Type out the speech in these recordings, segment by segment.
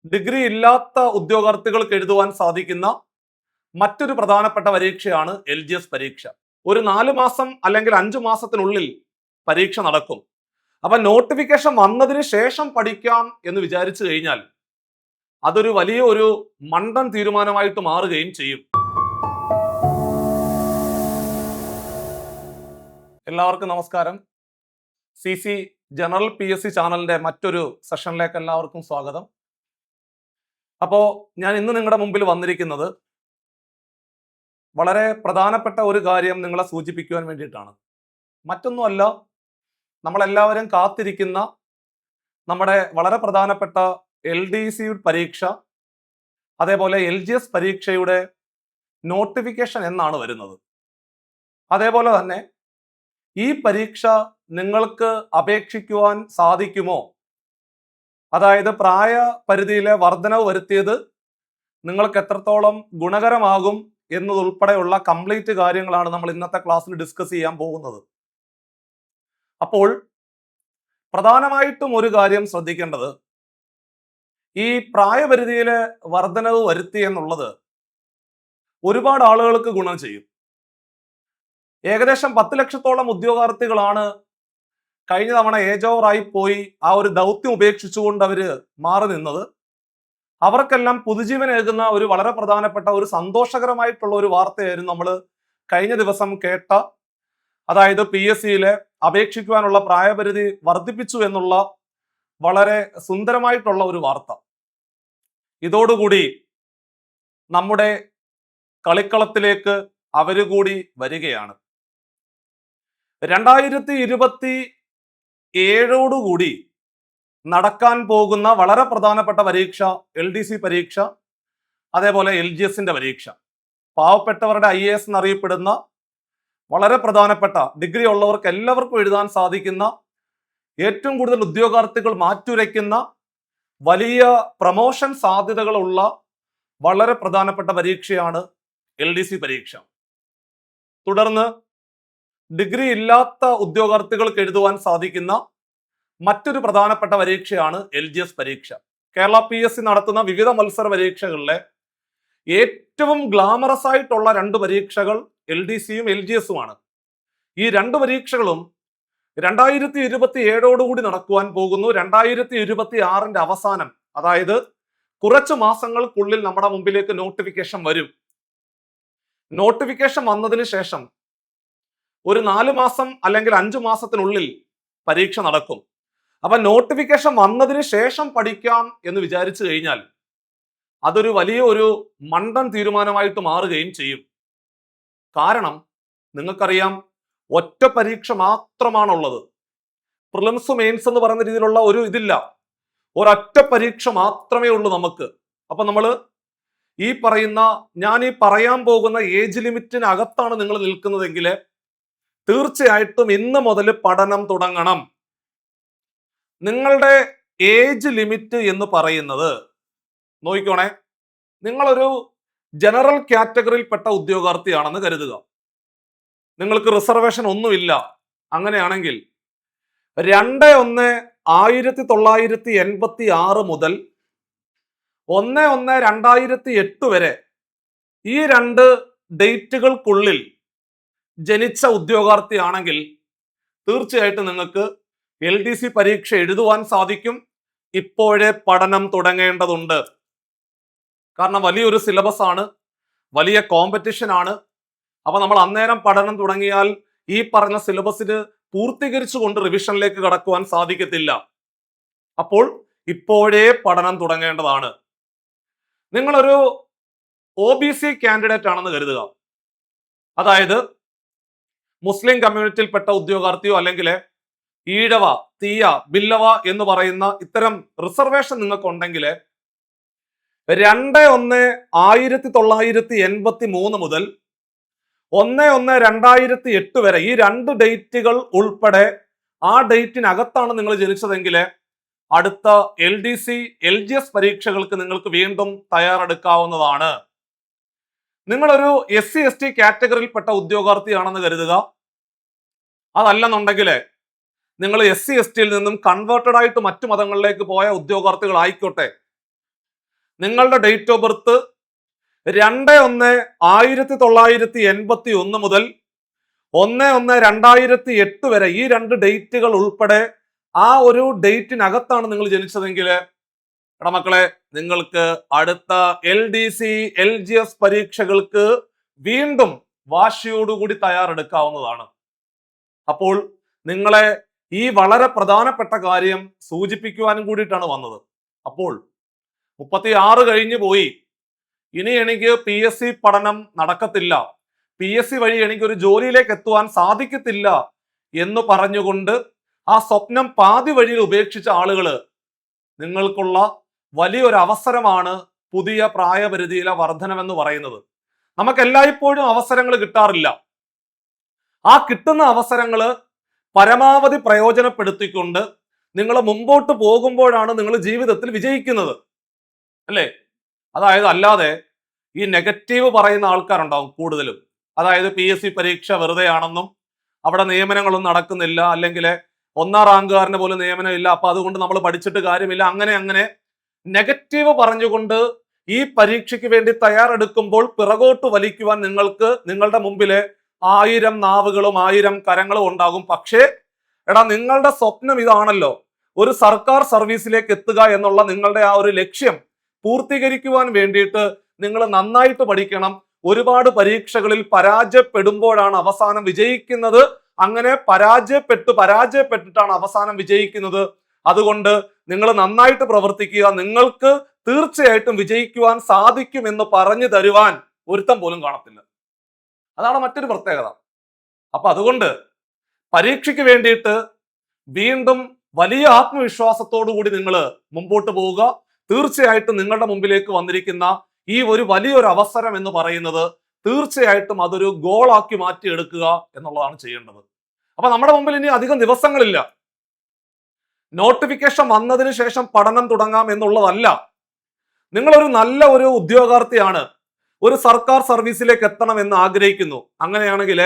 Degree ഇല്ലാത്ത ഉദ്യോഗാർത്ഥികൾക്ക് എഴുതുവാൻ സാധിക്കുന്ന മറ്റൊരു പ്രധാനപ്പെട്ട പരീക്ഷയാണ് LGS പരീക്ഷ. ഒരു 4 മാസം അല്ലെങ്കിൽ 5 മാസത്തിനുള്ളിൽ പരീക്ഷ നടക്കും. അപ്പൊ നോട്ടിഫിക്കേഷൻ വന്നതിന് ശേഷം പഠിക്കാം എന്ന് വിചാരിച്ചു കഴിഞ്ഞാൽ അതൊരു വലിയ ഒരു മണ്ടൻ തീരുമാനമായിട്ട് മാറുകയും ചെയ്യും. എല്ലാവർക്കും നമസ്കാരം. CC ജനറൽ PSC ചാനലിന്റെ മറ്റൊരു സെഷനിലേക്ക് എല്ലാവർക്കും സ്വാഗതം. അപ്പോൾ ഞാൻ ഇന്ന് നിങ്ങളുടെ മുമ്പിൽ വന്നിരിക്കുന്നത് വളരെ പ്രധാനപ്പെട്ട ഒരു കാര്യം നിങ്ങളെ സൂചിപ്പിക്കുവാൻ വേണ്ടിയിട്ടാണ്. മറ്റൊന്നുമല്ല, നമ്മളെല്ലാവരും കാത്തിരിക്കുന്ന നമ്മുടെ വളരെ പ്രധാനപ്പെട്ട LDC പരീക്ഷ, അതേപോലെ LGS പരീക്ഷയുടെ നോട്ടിഫിക്കേഷൻ എന്നാണ് വരുന്നത്. അതേപോലെ തന്നെ ഈ പരീക്ഷ നിങ്ങൾക്ക് അപേക്ഷിക്കുവാൻ സാധിക്കുമോ, അതായത് പ്രായ പരിധിയിലെ വർധനവ് വരുത്തിയത് നിങ്ങൾക്ക് എത്രത്തോളം ഗുണകരമാകും എന്നതുൾപ്പെടെയുള്ള കംപ്ലീറ്റ് കാര്യങ്ങളാണ് നമ്മൾ ഇന്നത്തെ ക്ലാസ്സിൽ ഡിസ്കസ് ചെയ്യാൻ പോകുന്നത്. അപ്പോൾ പ്രധാനമായിട്ടും ഒരു കാര്യം ശ്രദ്ധിക്കേണ്ടത്, ഈ പ്രായപരിധിയിലെ വർധനവ് വരുത്തി എന്നുള്ളത് ഒരുപാട് ആളുകൾക്ക് ഗുണം ചെയ്യും. ഏകദേശം 10 ലക്ഷത്തോളം ഉദ്യോഗാർത്ഥികളാണ് കഴിഞ്ഞ തവണ ഏജ് ഓവറായി പോയി ആ ഒരു ദൗത്യം ഉപേക്ഷിച്ചുകൊണ്ട് അവര് മാറി നിന്നത്. അവർക്കെല്ലാം പുതുജീവനേകുന്ന ഒരു വളരെ പ്രധാനപ്പെട്ട ഒരു സന്തോഷകരമായിട്ടുള്ള ഒരു വാർത്തയായിരുന്നു നമ്മൾ കഴിഞ്ഞ ദിവസം കേട്ട. അതായത് PSCയിലെ അപേക്ഷിക്കുവാനുള്ള പ്രായപരിധി വർദ്ധിപ്പിച്ചു എന്നുള്ള വളരെ സുന്ദരമായിട്ടുള്ള ഒരു വാർത്ത. ഇതോടുകൂടി നമ്മുടെ കളിക്കളത്തിലേക്ക് അവര് കൂടി വരികയാണ്. 2027 നടക്കാൻ പോകുന്ന വളരെ പ്രധാനപ്പെട്ട പരീക്ഷ LDC പരീക്ഷ, അതേപോലെ LGSന്റെ പരീക്ഷ, പാവപ്പെട്ടവരുടെ IAS എന്നറിയപ്പെടുന്ന വളരെ പ്രധാനപ്പെട്ട ഡിഗ്രി ഉള്ളവർക്ക് എല്ലാവർക്കും എഴുതാൻ സാധിക്കുന്ന, ഏറ്റവും കൂടുതൽ ഉദ്യോഗാർത്ഥികൾ മാറ്റുരയ്ക്കുന്ന, വലിയ പ്രമോഷൻ സാധ്യതകളുള്ള വളരെ പ്രധാനപ്പെട്ട പരീക്ഷയാണ് LDC പരീക്ഷ. തുടർന്ന് ഡിഗ്രി ഇല്ലാത്ത ഉദ്യോഗാർത്ഥികൾക്ക് എഴുതുവാൻ സാധിക്കുന്ന മറ്റൊരു പ്രധാനപ്പെട്ട പരീക്ഷയാണ് LGS പരീക്ഷ. കേരള PSC നടത്തുന്ന വിവിധ മത്സര പരീക്ഷകളിലെ ഏറ്റവും ഗ്ലാമറസ് ആയിട്ടുള്ള 2 പരീക്ഷകൾ LDCയും LGSുമാണ്. ഈ 2 പരീക്ഷകളും 2027 നടക്കുവാൻ പോകുന്നു. 2026 അവസാനം, അതായത് കുറച്ച് മാസങ്ങൾക്കുള്ളിൽ നമ്മുടെ മുമ്പിലേക്ക് നോട്ടിഫിക്കേഷൻ വരും. നോട്ടിഫിക്കേഷൻ വന്നതിന് ശേഷം ഒരു 4 മാസം അല്ലെങ്കിൽ 5 മാസത്തിനുള്ളിൽ പരീക്ഷ നടക്കും. അപ്പൊ നോട്ടിഫിക്കേഷൻ വന്നതിന് ശേഷം പഠിക്കാം എന്ന് വിചാരിച്ചു കഴിഞ്ഞാൽ അതൊരു വലിയ ഒരു മണ്ടൻ തീരുമാനമായിട്ട് മാറുകയും ചെയ്യും. കാരണം നിങ്ങൾക്കറിയാം, ഒറ്റ പരീക്ഷ മാത്രമാണുള്ളത്. പ്രിലിംസ് മെയിൻസ് എന്ന് പറയുന്ന രീതിയിലുള്ള ഒരു ഇതില്ല, ഒരൊറ്റ പരീക്ഷ മാത്രമേ ഉള്ളൂ നമുക്ക്. അപ്പൊ നമ്മൾ ഞാൻ ഈ പറയാൻ പോകുന്ന ഏജ് ലിമിറ്റിനകത്താണ് നിങ്ങൾ നിൽക്കുന്നതെങ്കിൽ തീർച്ചയായിട്ടും ഇന്ന് മുതൽ പഠനം തുടങ്ങണം. നിങ്ങളുടെ ഏജ് ലിമിറ്റ് എന്ന് പറയുന്നത്, നോക്കിക്കോണേ, നിങ്ങളൊരു ജനറൽ കാറ്റഗറിയിൽപ്പെട്ട ഉദ്യോഗാർത്ഥിയാണെന്ന് കരുതുക. നിങ്ങൾക്ക് റിസർവേഷൻ ഒന്നുമില്ല. അങ്ങനെയാണെങ്കിൽ 2/1/1986 മുതൽ 1/1/2008 വരെ ഈ 2 ഡേറ്റുകൾക്കുള്ളിൽ ജനിച്ച ഉദ്യോഗാർത്ഥിയാണെങ്കിൽ തീർച്ചയായിട്ടും നിങ്ങൾക്ക് LDC പരീക്ഷ എഴുതുവാൻ സാധിക്കും. ഇപ്പോഴേ പഠനം തുടങ്ങേണ്ടതുണ്ട്. കാരണം വലിയൊരു സിലബസ് ആണ്, വലിയ കോമ്പറ്റീഷൻ ആണ്. അപ്പൊ നമ്മൾ അന്നേരം പഠനം തുടങ്ങിയാൽ ഈ പറഞ്ഞ സിലബസിന് പൂർത്തീകരിച്ചുകൊണ്ട് റിവിഷനിലേക്ക് കടക്കുവാൻ സാധിക്കത്തില്ല. അപ്പോൾ ഇപ്പോഴേ പഠനം തുടങ്ങേണ്ടതാണ്. നിങ്ങളൊരു OBC കാൻഡിഡേറ്റ് ആണെന്ന് കരുതുക. അതായത് മുസ്ലിം കമ്മ്യൂണിറ്റിയിൽപ്പെട്ട ഉദ്യോഗാർത്ഥിയോ അല്ലെങ്കിൽ ഈഴവ, തീയ, ബില്ലവ എന്ന് പറയുന്ന ഇത്തരം റിസർവേഷൻ നിങ്ങൾക്ക് ഉണ്ടെങ്കിൽ 2/1/1983 മുതൽ 1/1/2008 വരെ ഈ 2 ഡേറ്റുകൾ ഉൾപ്പെടെ ആ ഡേറ്റിനകത്താണ് നിങ്ങൾ ജനിച്ചതെങ്കിൽ അടുത്ത LDC LGS പരീക്ഷകൾക്ക് നിങ്ങൾക്ക് വീണ്ടും തയ്യാറെടുക്കാവുന്നതാണ്. നിങ്ങളൊരു SC ST കാറ്റഗറിയിൽപ്പെട്ട ഉദ്യോഗാർത്ഥിയാണെന്ന് കരുതുക. അതല്ലെന്നുണ്ടെങ്കിൽ നിങ്ങൾ SC STയിൽ നിന്നും കൺവേർട്ടഡ് ആയിട്ട് മറ്റു മതങ്ങളിലേക്ക് പോയ ഉദ്യോഗാർത്ഥികളായിക്കോട്ടെ, നിങ്ങളുടെ ഡേറ്റ് ഓഫ് ബർത്ത് 2/1/1981 മുതൽ 1/1/2008 വരെ, ഈ രണ്ട് ഡേറ്റുകൾ ഉൾപ്പെടെ ആ ഒരു ഡേറ്റിനകത്താണ് നിങ്ങൾ ജനിച്ചതെങ്കിൽ എടാ മക്കളെ, നിങ്ങൾക്ക് അടുത്ത LDC LGS പരീക്ഷകൾക്ക് വീണ്ടും വാശിയോടുകൂടി തയ്യാറെടുക്കാവുന്നതാണ്. അപ്പോൾ നിങ്ങളെ ഈ വളരെ പ്രധാനപ്പെട്ട കാര്യം സൂചിപ്പിക്കുവാനും കൂടിയിട്ടാണ് വന്നത്. അപ്പോൾ 36 കഴിഞ്ഞു പോയി, ഇനി എനിക്ക് PSC പഠനം നടക്കത്തില്ല, PSC വഴി എനിക്ക് ഒരു ജോലിയിലേക്ക് എത്തുവാൻ സാധിക്കത്തില്ല എന്ന് പറഞ്ഞുകൊണ്ട് ആ സ്വപ്നം പാതി വഴിയിൽ ഉപേക്ഷിച്ച ആളുകള്, നിങ്ങൾക്കുള്ള വലിയൊരു അവസരമാണ് പുതിയ പ്രായപരിധിയിലെ വർധനമെന്ന് പറയുന്നത്. നമുക്ക് എല്ലായ്പ്പോഴും അവസരങ്ങൾ കിട്ടാറില്ല. ആ കിട്ടുന്ന അവസരങ്ങൾ പരമാവധി പ്രയോജനപ്പെടുത്തിക്കൊണ്ട് നിങ്ങൾ മുമ്പോട്ട് പോകുമ്പോഴാണ് നിങ്ങൾ ജീവിതത്തിൽ വിജയിക്കുന്നത്, അല്ലേ? അതായത് അല്ലാതെ ഈ നെഗറ്റീവ് പറയുന്ന ആൾക്കാരുണ്ടാവും കൂടുതലും. അതായത് PSC പരീക്ഷ വെറുതെയാണെന്നും അവിടെ നിയമനങ്ങളൊന്നും നടക്കുന്നില്ല, അല്ലെങ്കിൽ 1ാം റാങ്കുകാരന് പോലും നിയമനം ഇല്ല, അപ്പൊ അതുകൊണ്ട് നമ്മൾ പഠിച്ചിട്ട് കാര്യമില്ല, അങ്ങനെ നെഗറ്റീവ് പറഞ്ഞുകൊണ്ട് ഈ പരീക്ഷയ്ക്ക് വേണ്ടി തയ്യാറെടുക്കുമ്പോൾ പിറകോട്ട് വലിക്കുവാൻ നിങ്ങൾക്ക് നിങ്ങളുടെ മുമ്പിലെ 1000 നാവുകളും 1000 കരങ്ങളും ഉണ്ടാകും. പക്ഷേ എടാ, നിങ്ങളുടെ സ്വപ്നം ഇതാണല്ലോ, ഒരു സർക്കാർ സർവീസിലേക്ക് എത്തുക എന്നുള്ള നിങ്ങളുടെ ആ ഒരു ലക്ഷ്യം പൂർത്തീകരിക്കുവാൻ വേണ്ടിയിട്ട് നിങ്ങൾ നന്നായിട്ട് പഠിക്കണം. ഒരുപാട് പരീക്ഷകളിൽ പരാജയപ്പെടുമ്പോഴാണ് അവസാനം വിജയിക്കുന്നത്. അങ്ങനെ പരാജയപ്പെട്ടിട്ടാണ് അവസാനം വിജയിക്കുന്നത്. അതുകൊണ്ട് നിങ്ങൾ നന്നായിട്ട് പ്രവർത്തിക്കുക, നിങ്ങൾക്ക് തീർച്ചയായിട്ടും വിജയിക്കുവാൻ സാധിക്കും എന്ന് പറഞ്ഞു തരുവാൻ ഒരുത്തം പോലും കാണത്തില്ല. അതാണ് മറ്റൊരു പ്രത്യേകത. അപ്പൊ അതുകൊണ്ട് പരീക്ഷയ്ക്ക് വേണ്ടിയിട്ട് വീണ്ടും വലിയ ആത്മവിശ്വാസത്തോടു കൂടി നിങ്ങൾ മുമ്പോട്ട് പോവുക. തീർച്ചയായിട്ടും നിങ്ങളുടെ മുമ്പിലേക്ക് വന്നിരിക്കുന്ന ഈ ഒരു വലിയൊരു അവസരം എന്ന് പറയുന്നത് തീർച്ചയായിട്ടും അതൊരു ഗോളാക്കി മാറ്റിയെടുക്കുക എന്നുള്ളതാണ് ചെയ്യേണ്ടത്. അപ്പൊ നമ്മുടെ മുമ്പിൽ ഇനി അധികം ദിവസങ്ങളില്ല. നോട്ടിഫിക്കേഷൻ വന്നതിന് ശേഷം പഠനം തുടങ്ങാം എന്നുള്ളതല്ല. നിങ്ങളൊരു നല്ല ഒരു ഉദ്യോഗാർത്ഥിയാണ്, ഒരു സർക്കാർ സർവീസിലേക്ക് എത്തണം എന്ന് ആഗ്രഹിക്കുന്നു. അങ്ങനെയാണെങ്കിൽ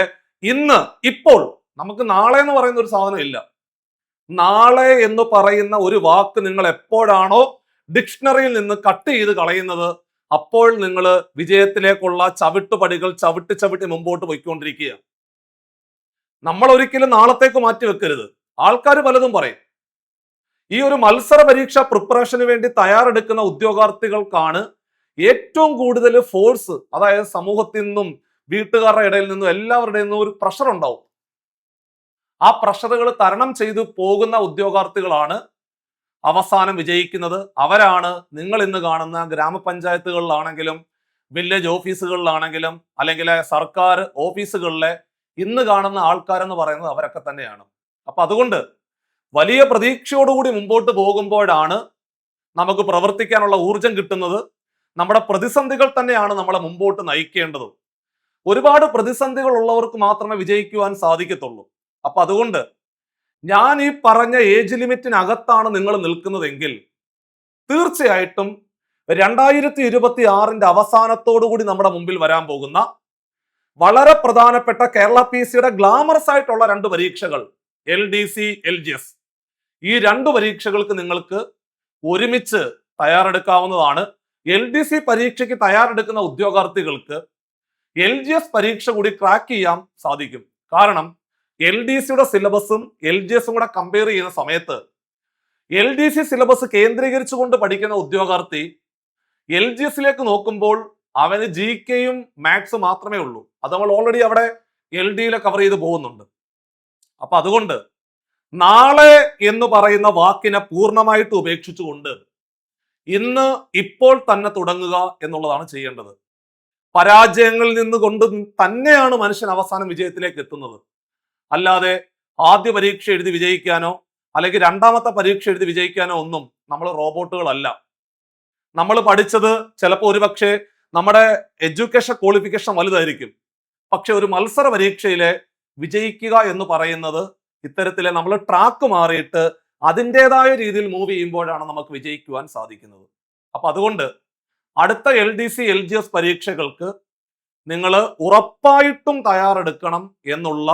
ഇപ്പോൾ നമുക്ക് നാളെ എന്ന് പറയുന്ന ഒരു സാധനം ഇല്ല. നാളെ എന്ന് പറയുന്ന ഒരു വാക്ക് നിങ്ങൾ എപ്പോഴാണോ ഡിക്ഷണറിയിൽ നിന്ന് കട്ട് ചെയ്ത് കളയുന്നത്, അപ്പോൾ നിങ്ങൾ വിജയത്തിലേക്കുള്ള ചവിട്ടുപടികൾ ചവിട്ടി മുമ്പോട്ട് പോയിക്കൊണ്ടിരിക്കുക. നമ്മൾ ഒരിക്കലും നാളത്തേക്ക് മാറ്റി വെക്കരുത്. ആൾക്കാർ പലതും പറയും. ഈ ഒരു മത്സര പരീക്ഷ പ്രിപ്പറേഷന് വേണ്ടി തയ്യാറെടുക്കുന്ന ഉദ്യോഗാർത്ഥികൾക്കാണ് ഏറ്റവും കൂടുതൽ ഫോഴ്സ്, അതായത് സമൂഹത്തിൽ നിന്നും വീട്ടുകാരുടെ ഇടയിൽ നിന്നും എല്ലാവരുടെയും നിന്നും ഒരു പ്രഷർ ഉണ്ടാവും. ആ പ്രഷറുകൾ തരണം ചെയ്തു പോകുന്ന ഉദ്യോഗാർത്ഥികളാണ് അവസാനം വിജയിക്കുന്നത്. അവരാണ് നിങ്ങൾ ഇന്ന് കാണുന്ന ഗ്രാമപഞ്ചായത്തുകളിലാണെങ്കിലും വില്ലേജ് ഓഫീസുകളിലാണെങ്കിലും അല്ലെങ്കിൽ സർക്കാർ ഓഫീസുകളിലെ ഇന്ന് കാണുന്ന ആൾക്കാരെന്ന് പറയുന്നത് അവരൊക്കെ തന്നെയാണ്. അപ്പൊ അതുകൊണ്ട് വലിയ പ്രതീക്ഷയോടുകൂടി മുമ്പോട്ട് പോകുമ്പോഴാണ് നമുക്ക് പ്രവർത്തിക്കാനുള്ള ഊർജം കിട്ടുന്നത്. നമ്മുടെ പ്രതിസന്ധികൾ തന്നെയാണ് നമ്മളെ മുമ്പോട്ട് നയിക്കേണ്ടത്. ഒരുപാട് പ്രതിസന്ധികൾ ഉള്ളവർക്ക് മാത്രമേ വിജയിക്കുവാൻ സാധിക്കത്തുള്ളൂ. അപ്പൊ അതുകൊണ്ട് ഞാൻ ഈ പറഞ്ഞ ഏജ് ലിമിറ്റിനകത്താണ് നിങ്ങൾ നിൽക്കുന്നതെങ്കിൽ തീർച്ചയായിട്ടും 2026 അവസാനത്തോടു കൂടി നമ്മുടെ മുമ്പിൽ വരാൻ പോകുന്ന വളരെ പ്രധാനപ്പെട്ട കേരള PSCയുടെ ഗ്ലാമറസ് ആയിട്ടുള്ള 2 പരീക്ഷകൾ, LDC LGS, ഈ 2 പരീക്ഷകൾക്ക് നിങ്ങൾക്ക് ഒരുമിച്ച് തയ്യാറെടുക്കാവുന്നതാണ്. LDC പരീക്ഷയ്ക്ക് തയ്യാറെടുക്കുന്ന ഉദ്യോഗാർത്ഥികൾക്ക് LGS പരീക്ഷ കൂടി ക്രാക്ക് ചെയ്യാൻ സാധിക്കും. കാരണം LDCയുടെ സിലബസും LGSും കൂടെ കമ്പയർ ചെയ്യുന്ന സമയത്ത് LDC സിലബസ് കേന്ദ്രീകരിച്ചുകൊണ്ട് പഠിക്കുന്ന ഉദ്യോഗാർത്ഥി LGSിലേക്ക് നോക്കുമ്പോൾ അവന് GKയും മാത്സും മാത്രമേ ഉള്ളൂ. അത് നമ്മൾ ഓൾറെഡി അവിടെ LDയിലെ കവർ ചെയ്ത് പോകുന്നുണ്ട്. അപ്പൊ അതുകൊണ്ട് നാളെ എന്ന് പറയുന്ന വാക്കിനെ പൂർണ്ണമായിട്ട് ഉപേക്ഷിച്ചുകൊണ്ട് ഇപ്പോൾ തന്നെ തുടങ്ങുക എന്നുള്ളതാണ് ചെയ്യേണ്ടത്. പരാജയങ്ങളിൽ നിന്നുകൊണ്ട് തന്നെയാണ് മനുഷ്യൻ അവസാനം വിജയത്തിലേക്ക് എത്തുന്നത്. അല്ലാതെ ആദ്യ പരീക്ഷ എഴുതി വിജയിക്കാനോ അല്ലെങ്കിൽ രണ്ടാമത്തെ പരീക്ഷ എഴുതി വിജയിക്കാനോ ഒന്നും നമ്മൾ റോബോട്ടുകളല്ല. നമ്മൾ പഠിച്ചത് ചിലപ്പോൾ ഒരുപക്ഷെ നമ്മുടെ എഡ്യൂക്കേഷൻ ക്വാളിഫിക്കേഷൻ വലുതായിരിക്കും. പക്ഷെ ഒരു മത്സര പരീക്ഷയിലെ വിജയിക്കുക എന്ന് പറയുന്നത് ഇത്തരത്തിലെ നമ്മൾ ട്രാക്ക് മാറിയിട്ട് അതിൻ്റെതായ രീതിയിൽ മൂവ് ചെയ്യുമ്പോഴാണ് നമുക്ക് വിജയിക്കുവാൻ സാധിക്കുന്നത്. അപ്പൊ അതുകൊണ്ട് അടുത്ത LDC LGS പരീക്ഷകൾക്ക് നിങ്ങൾ ഉറപ്പായിട്ടും തയ്യാറെടുക്കണം എന്നുള്ള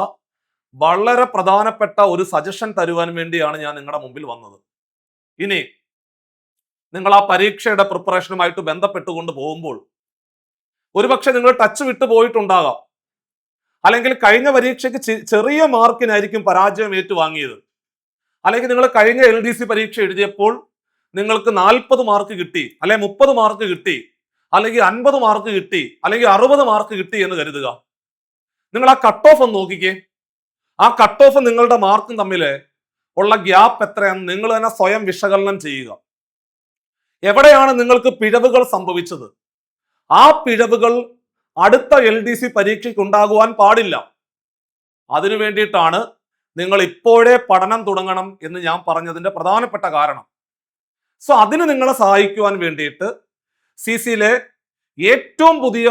വളരെ പ്രധാനപ്പെട്ട ഒരു സജഷൻ തരുവാൻ വേണ്ടിയാണ് ഞാൻ നിങ്ങളുടെ മുമ്പിൽ വന്നത്. ഇനി നിങ്ങൾ ആ പരീക്ഷയുടെ പ്രിപ്പറേഷനുമായിട്ട് ബന്ധപ്പെട്ടുകൊണ്ട് പോകുമ്പോൾ ഒരുപക്ഷെ നിങ്ങൾ ടച്ച് വിട്ടു പോയിട്ടുണ്ടാകാം, അല്ലെങ്കിൽ കഴിഞ്ഞ പരീക്ഷയ്ക്ക് ചെറിയ മാർക്കിനായിരിക്കും പരാജയം ഏറ്റുവാങ്ങിയത്, അല്ലെങ്കിൽ നിങ്ങൾ കഴിഞ്ഞ LDC പരീക്ഷ എഴുതിയപ്പോൾ നിങ്ങൾക്ക് 40 മാർക്ക് കിട്ടി, അല്ലെങ്കിൽ 30 മാർക്ക് കിട്ടി, അല്ലെങ്കിൽ 50 മാർക്ക് കിട്ടി, അല്ലെങ്കിൽ 60 മാർക്ക് കിട്ടി എന്ന് കരുതുക. നിങ്ങൾ ആ കട്ട് ഓഫ് ഒന്ന് നോക്കിക്കേ. ആ കട്ട് ഓഫ് നിങ്ങളുടെ മാർക്കും തമ്മിൽ ഉള്ള ഗ്യാപ്പ് എത്രയാണെന്ന് നിങ്ങൾ തന്നെ സ്വയം വിശകലനം ചെയ്യുക. എവിടെയാണ് നിങ്ങൾക്ക് പിഴവുകൾ സംഭവിച്ചത്? ആ പിഴവുകൾ അടുത്ത LDC പരീക്ഷയ്ക്ക് ഉണ്ടാകുവാൻ പാടില്ല. അതിനു വേണ്ടിയിട്ടാണ് നിങ്ങൾ ഇപ്പോഴേ പഠനം തുടങ്ങണം എന്ന് ഞാൻ പറഞ്ഞതിന്റെ പ്രധാനപ്പെട്ട കാരണം. സോ അതിന് നിങ്ങളെ സഹായിക്കുവാൻ വേണ്ടിയിട്ട് CCയിലെ ഏറ്റവും പുതിയ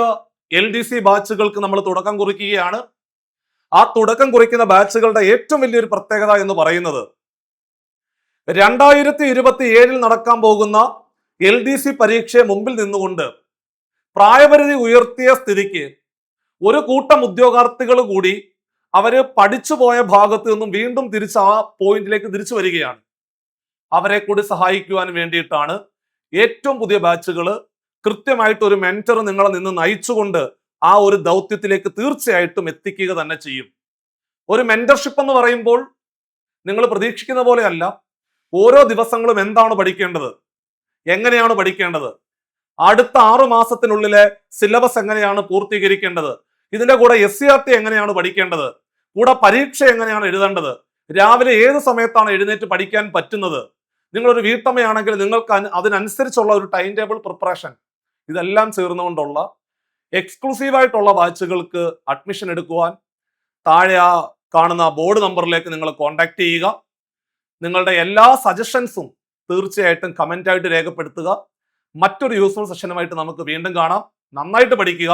LDC ബാച്ചുകൾക്ക് നമ്മൾ തുടക്കം കുറിക്കുകയാണ്. ആ തുടക്കം കുറിക്കുന്ന ബാച്ചുകളുടെ ഏറ്റവും വലിയൊരു പ്രത്യേകത എന്ന് പറയുന്നത് 2027 നടക്കാൻ പോകുന്ന LDC പരീക്ഷയെ മുമ്പിൽ നിന്നുകൊണ്ട് പ്രായപരിധി ഉയർത്തിയ സ്ഥിതിക്ക് ഒരു കൂട്ടം ഉദ്യോഗാർത്ഥികൾ കൂടി അവര് പഠിച്ചുപോയ ഭാഗത്ത് നിന്നും വീണ്ടും തിരിച്ച് ആ പോയിന്റിലേക്ക് തിരിച്ചു വരികയാണ്. അവരെ കൂടി സഹായിക്കുവാൻ വേണ്ടിയിട്ടാണ് ഏറ്റവും പുതിയ ബാച്ചുകൾ. കൃത്യമായിട്ട് ഒരു മെന്റർ നിങ്ങളെ നിന്ന് നയിച്ചുകൊണ്ട് ആ ഒരു ദൗത്യത്തിലേക്ക് തീർച്ചയായിട്ടും എത്തിക്കുക തന്നെ ചെയ്യും. ഒരു മെന്റർഷിപ്പ് എന്ന് പറയുമ്പോൾ നിങ്ങൾ പ്രതീക്ഷിക്കുന്ന പോലെയല്ല. ഓരോ ദിവസങ്ങളും എന്താണ് പഠിക്കേണ്ടത്, എങ്ങനെയാണ് പഠിക്കേണ്ടത്, അടുത്ത 6 മാസത്തിനുള്ളിലെ സിലബസ് എങ്ങനെയാണ് പൂർത്തീകരിക്കേണ്ടത്, ഇതിന്റെ കൂടെ SCRT എങ്ങനെയാണ് പഠിക്കേണ്ടത്, കൂടെ പരീക്ഷ എങ്ങനെയാണ് എഴുതേണ്ടത്, രാവിലെ ഏത് സമയത്താണ് എഴുന്നേറ്റ് പഠിക്കാൻ പറ്റുന്നത്, നിങ്ങളൊരു വീട്ടമ്മയാണെങ്കിൽ നിങ്ങൾക്ക് അതിനനുസരിച്ചുള്ള ഒരു ടൈം ടേബിൾ പ്രിപ്പറേഷൻ, ഇതെല്ലാം ചേർന്നുകൊണ്ടുള്ള എക്സ്ക്ലൂസീവായിട്ടുള്ള ബാച്ചുകൾക്ക് അഡ്മിഷൻ എടുക്കുവാൻ താഴെ ആ കാണുന്ന ബോർഡ് നമ്പറിലേക്ക് നിങ്ങൾ കോൺടാക്ട് ചെയ്യുക. നിങ്ങളുടെ എല്ലാ സജഷൻസും തീർച്ചയായിട്ടും കമന്റ് ആയിട്ട് രേഖപ്പെടുത്തുക. മറ്റൊരു യൂസ്ഫുൾ സെഷനുമായിട്ട് നമുക്ക് വീണ്ടും കാണാം. നന്നായിട്ട് പഠിക്കുക.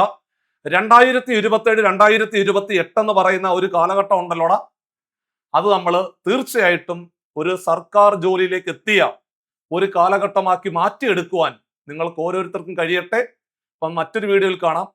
2027 2028 എന്ന് പറയുന്ന ഒരു കാലഘട്ടം ഉണ്ടല്ലോടാ, അത് നമ്മൾ തീർച്ചയായിട്ടും ഒരു സർക്കാർ ജോലിയിലേക്ക് എത്തിയ ഒരു കാലഘട്ടമാക്കി മാറ്റിയെടുക്കുവാൻ നിങ്ങൾക്ക് ഓരോരുത്തർക്കും കഴിയട്ടെ. അപ്പം മറ്റൊരു വീഡിയോയിൽ കാണാം.